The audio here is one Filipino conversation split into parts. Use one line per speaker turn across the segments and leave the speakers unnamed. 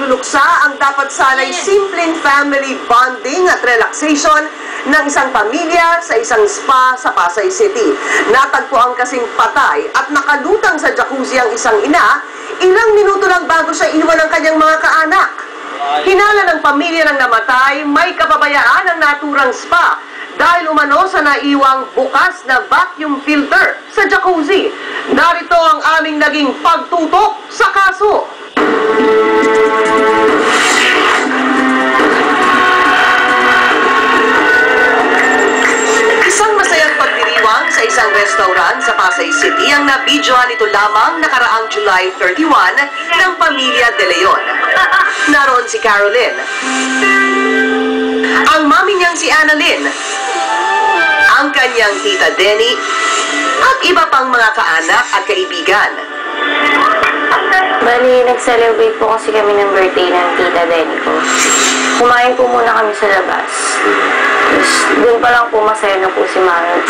naluluksa ang dapat sana'y simpleng family bonding at relaxation ng isang pamilya sa isang spa sa Pasay City. Natagpuan kasing patay at nakalutang sa jacuzzi ang isang ina, ilang minuto lang bago siya iwan ng kanyang mga kaanak. Hinala ng pamilya ng namatay, may kapabayaan ang naturang spa dahil umano sa naiwang bukas na vacuum filter sa jacuzzi. Narito ang aming naging pagtutok sa kaso. Isang masayang pagdiriwang sa isang restaurant sa Pasay City ang nabidyohan nito lamang nakaraang July 31 ng pamilya De Leon. Naroon si Caroline, ang mami niyang si Annalyn, ang kanyang tita Denny, at iba pang mga kaanak at kaibigan.
Bali, nag-celebrate po kasi kami ng birthday ng tita Denny ko. Kumain po muna kami sa labas. Tapos, doon pa lang po masaya na po si Mami.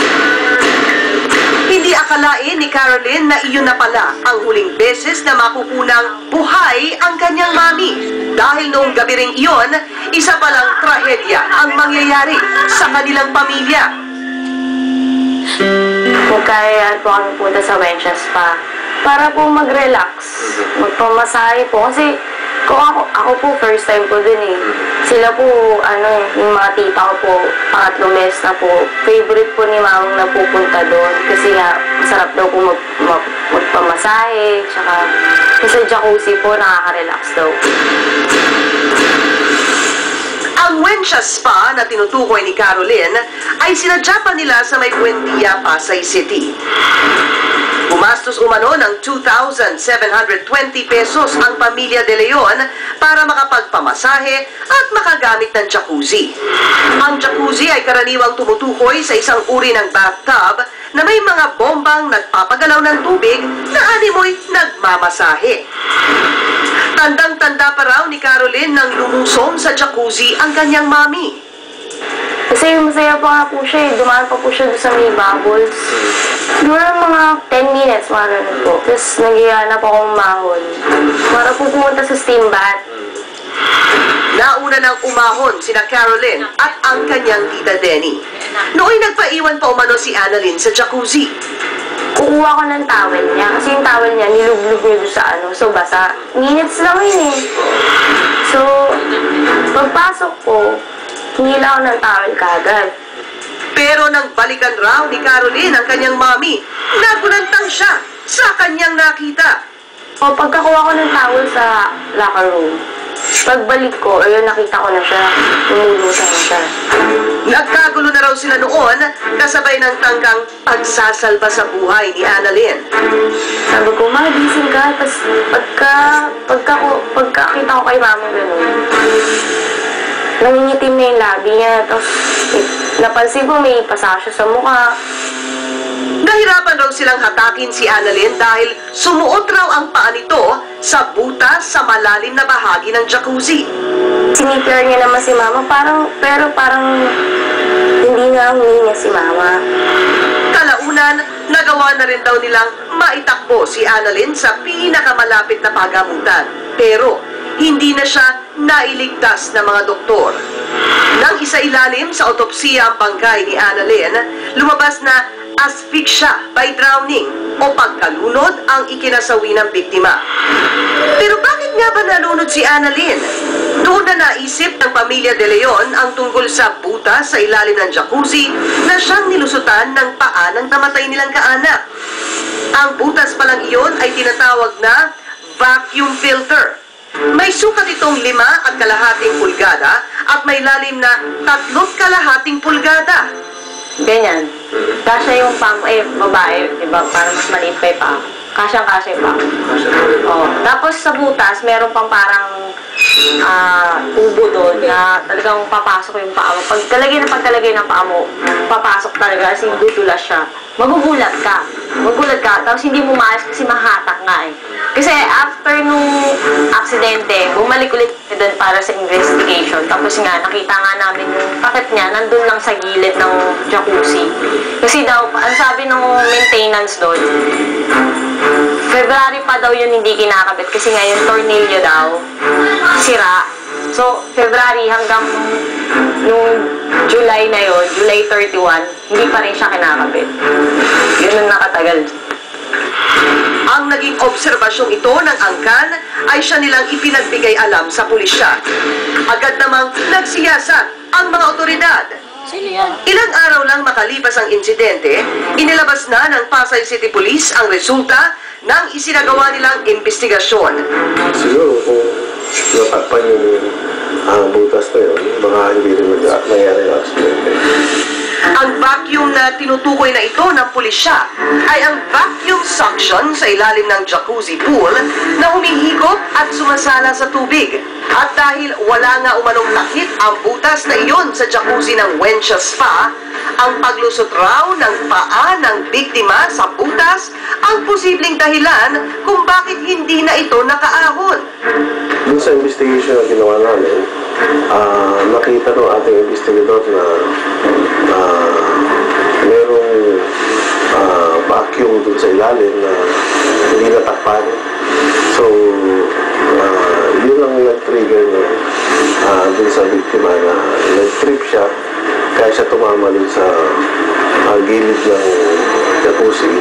Hindi akalain ni Caroline na iyon na pala ang huling beses na makukunang buhay ang kanyang mami. Dahil noong gabi ring iyon, isa palang trahedya ang mangyayari sa kanilang pamilya.
Magkayaan po kami punta sa Wencha Spa para po mag-relax, magpamasahe po. Kasi kung ako po first time po dun eh. Sila po, yung mga tita ko po, pangatlong beses na po, favorite po ni Mamang na pupunta doon. Kasi nga, masarap daw po magpamasahe, tsaka sa jacuzzi po, nakaka-relax daw.
Ang Wencha Spa na tinutukoy ni Caroline ay sinadya pa nila sa may Buendia, Pasay City. Gumastos umano ng 2,720 pesos ang pamilya De Leon para makapagpamasahe at makagamit ng jacuzzi. Ang jacuzzi ay karaniwang tumutukoy sa isang uri ng bathtub na may mga bombang nagpapagalaw ng tubig na animoy nagmamasahe. Tandang-tanda pa raw ni Caroline nang lumusom sa jacuzzi ang kanyang mami.
Kasi masaya pa nga po siya eh. Dumaan pa po siya doon sa may bubbles. Siguro mga 10 minutes, mga ganun po. Tapos nag-ihanap akong mahon para po pumunta sa steam bath.
Nauna nang umahon sina Caroline at ang kanyang tita Denny. Nooy nagpaiwan pa umano si Annalyn sa jacuzzi.
Kukuha ko ng towel niya. Kasi yung towel niya, nilublog niya doon sa so basa. Minutes lang yun eh. So, pagpasok ko, hinila ko ng towel kaagad.
Pero nang balikan raw ni Caroline ang kanyang mami, nagulantang siya sa kanyang nakita.
O pagkakuha ko ng towel sa locker room, pagbalik ko, ayun nakita ko na siya, lumulutan na siya.
Nagkagulo na raw sila noon, kasabay ng tangkang pagsasalba sa buhay ni Annalyn.
Sabi ko, Ma, gising ka. Tapos pagkakita ko kay Mama gano'n, nangingitim na yung labi niya. Tapos napansin ko may pasasya sa mukha.
Nahirapan raw silang hatakin si Annalyn dahil sumuot raw ang paa nito sa butas sa malalim na bahagi ng jacuzzi.
Sinipir niya naman si Mama, pero parang hindi nga huminga si Mama.
Kalaunan, nagawa na rin daw nilang maitakbo si Annalyn sa pinakamalapit na pagamutan. Pero hindi na siya nailigtas ng mga doktor. Nang isailalim sa autopsiya ang bangkay ni Annalyn, lumabas na asphyxia by drowning o pagkalunod ang ikinasawi ng biktima. Pero bakit nga ba nalunod si Annalyn? Doon na naisip ng pamilya De Leon ang tungkol sa butas sa ilalim ng jacuzzi na siyang nilusutan ng paa ng namatay nilang kaanak. Ang butas palang iyon ay tinatawag na vacuum filter. May sukat itong 5.25 pulgada at may lalim na 3.25 pulgada.
Ganyan. Kasya yung pang, babae, diba? Para mas maliit pa yung pang. Kasyang-kasya yung pang. Oh. Tapos sa butas, meron pang parang tubo doon na talagang papasok yung paa mo. Pag talagay ng paa mo, papasok talaga kasi dutulas siya. Magugulat ka. Tapos hindi mo maalis kasi mahatak nga eh. Kasi after nung aksidente, bumalik ulit doon para sa investigation. Tapos nga, nakita nga namin yung takip niya, nandun lang sa gilid ng jacuzzi. Kasi daw, ang sabi ng maintenance doon, February pa daw yun hindi kinakabit kasi nga yung tornilyo daw, sira. So, February hanggang nung July na yon, July 31, hindi pa rin siya kinakabit. Yun ang nakatagal.
Ang naging obserbasyong ito ng angkan ay siya nilang ipinagbigay alam sa pulisya. Agad namang nagsiyasat ang mga otoridad. Ilang araw lang makalipas ang insidente, inilabas na ng Pasay City Police ang resulta ng isinagawa nilang investigasyon.
Siguro kung natakpan yung butas na yun, baka hindi rin nangyari ang aksidente.
Ang vacuum na tinutukoy na ito ng pulisya ay ang vacuum suction sa ilalim ng jacuzzi pool na humihigop at sumasala sa tubig. At dahil wala nga umanong takip ang butas na iyon sa jacuzzi ng Wencha Spa, ang paglusot raw ng paa ng biktima sa butas ang posibleng dahilan kung bakit hindi na ito nakaahon.
Dun sa investigation na ginawa namin, nakita ng ating investigador na merong vacuum dun sa ilalim na hindi natakpan. So, yun ang nag-trigger dun sa biktima na nag-trip siya kaya siya tumama dun sa gilid ng jacuzzi.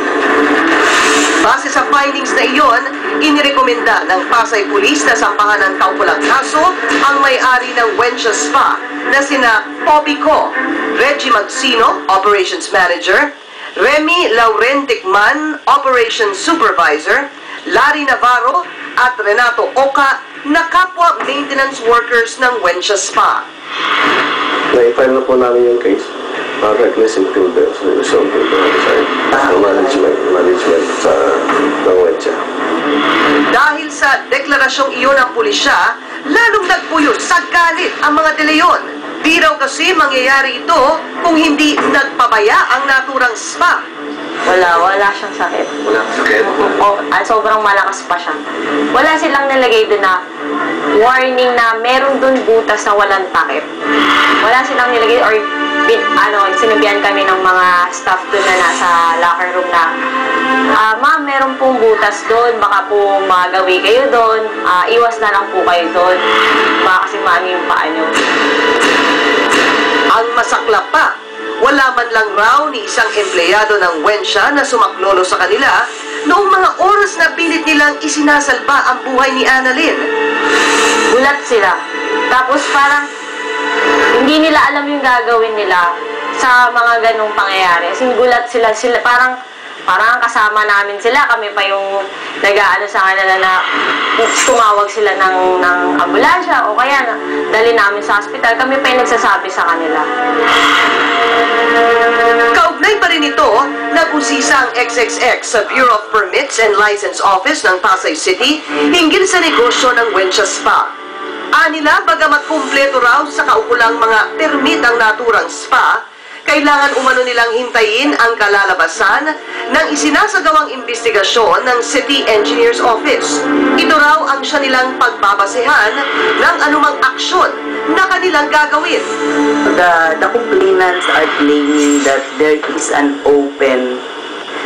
Base sa findings na iyon, inirekomenda ng Pasay Police na sampahan ng kaukulang kaso ang may-ari ng Wencha Spa na sina Bobby Co, Reggie Magsino, Operations Manager, Remy Laurenticman, Operations Supervisor, Larry Navarro at Renato Oca na kapwa maintenance workers ng Wencha Spa.
Na-file na po namin yung case para reckless imprudence resulting from management sa Wencha.
Dahil sa deklarasyong iyon ng pulisya, lalong nagpuyos sa galit ang mga De Leon. Di raw kasi mangyayari ito kung hindi nagpabaya ang naturang spa.
Wala siyang sakit.
Walang sakit?
Sobrang malakas pa siya. Wala silang nalagay doon na warning na meron doon butas na walang takip. Wala silang nilagay or sinabihan kami ng mga staff doon na nasa locker room na ma'am, meron pong butas doon, baka po magawi kayo doon, iwas na lang po kayo doon, baka kasi mami yung paa nyo.
Ang masaklap pa, wala man lang raw ni isang empleyado ng Wencha na sumaklolo sa kanila noong mga oras na pilit nilang isinasalba ang buhay ni Annalyn.
Gulat sila. Tapos parang hindi nila alam yung gagawin nila sa mga ganong pangyayari. Kasi gulat sila parang kasama namin sila. Kami pa yung nag-aano sa kanila na tumawag sila ng ambulansya o kaya dali namin sa hospital. Kami pa yung nagsasabi sa kanila.
Kaugnay pa rin ito, nag-usisa ang XXX sa Bureau of Permits and License Office ng Pasay City hinggil sa negosyo ng Wencha Spa. Anila, bagamat kumpleto raw sa kaukulang mga permit ang naturang spa, kailangan umano nilang hintayin ang kalalabasan ng isinasagawang investigasyon ng City Engineer's Office. Ito raw ang siya nilang pagbabasehan ng anumang aksyon na kanilang gagawin.
The complainants are claiming that there is an open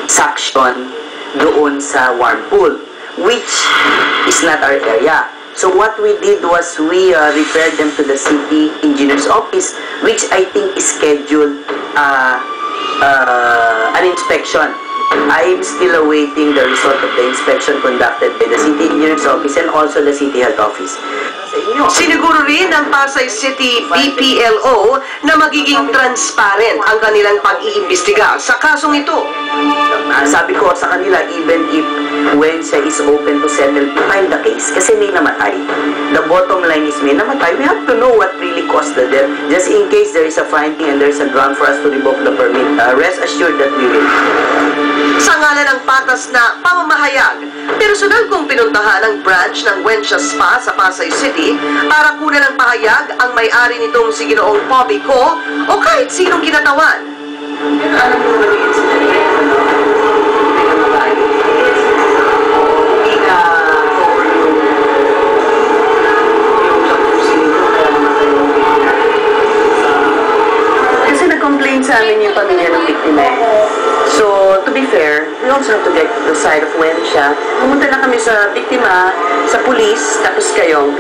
suction doon sa warm pool, which is not our area. So what we did was we referred them to the City Engineer's Office, which I think is scheduled an inspection. I am still awaiting the result of the inspection conducted by the City Engineer's Office and also the City Health Office.
Siniguro rin ng Pasay City BPLO na magiging transparent ang kanilang pag-iimbestiga sa kasong ito.
Sabi ko sa kanila, even if Wencha is open to settle behind the case, kasi may namatay. The bottom line is may namatay. We have to know what really caused the death. Just in case there is a finding and there is a ground for us to revoke the permit, rest assured that we will.
Sa ngalan ng patas na pamamahayag, personal kong pinuntahan ang branch ng Wencha Spa sa Pasay City para kunan ng pahayag ang may-ari nitong si Ginoong Bobby Co o kahit sinong kinatawan.
Alam mo ba yung incident? Kasi nag-complain sa amin yung pamilya ng biktima. So, to be fair, we also have to get the side of Wencha. Pumunta na kami sa biktima, sa police, tapos kayong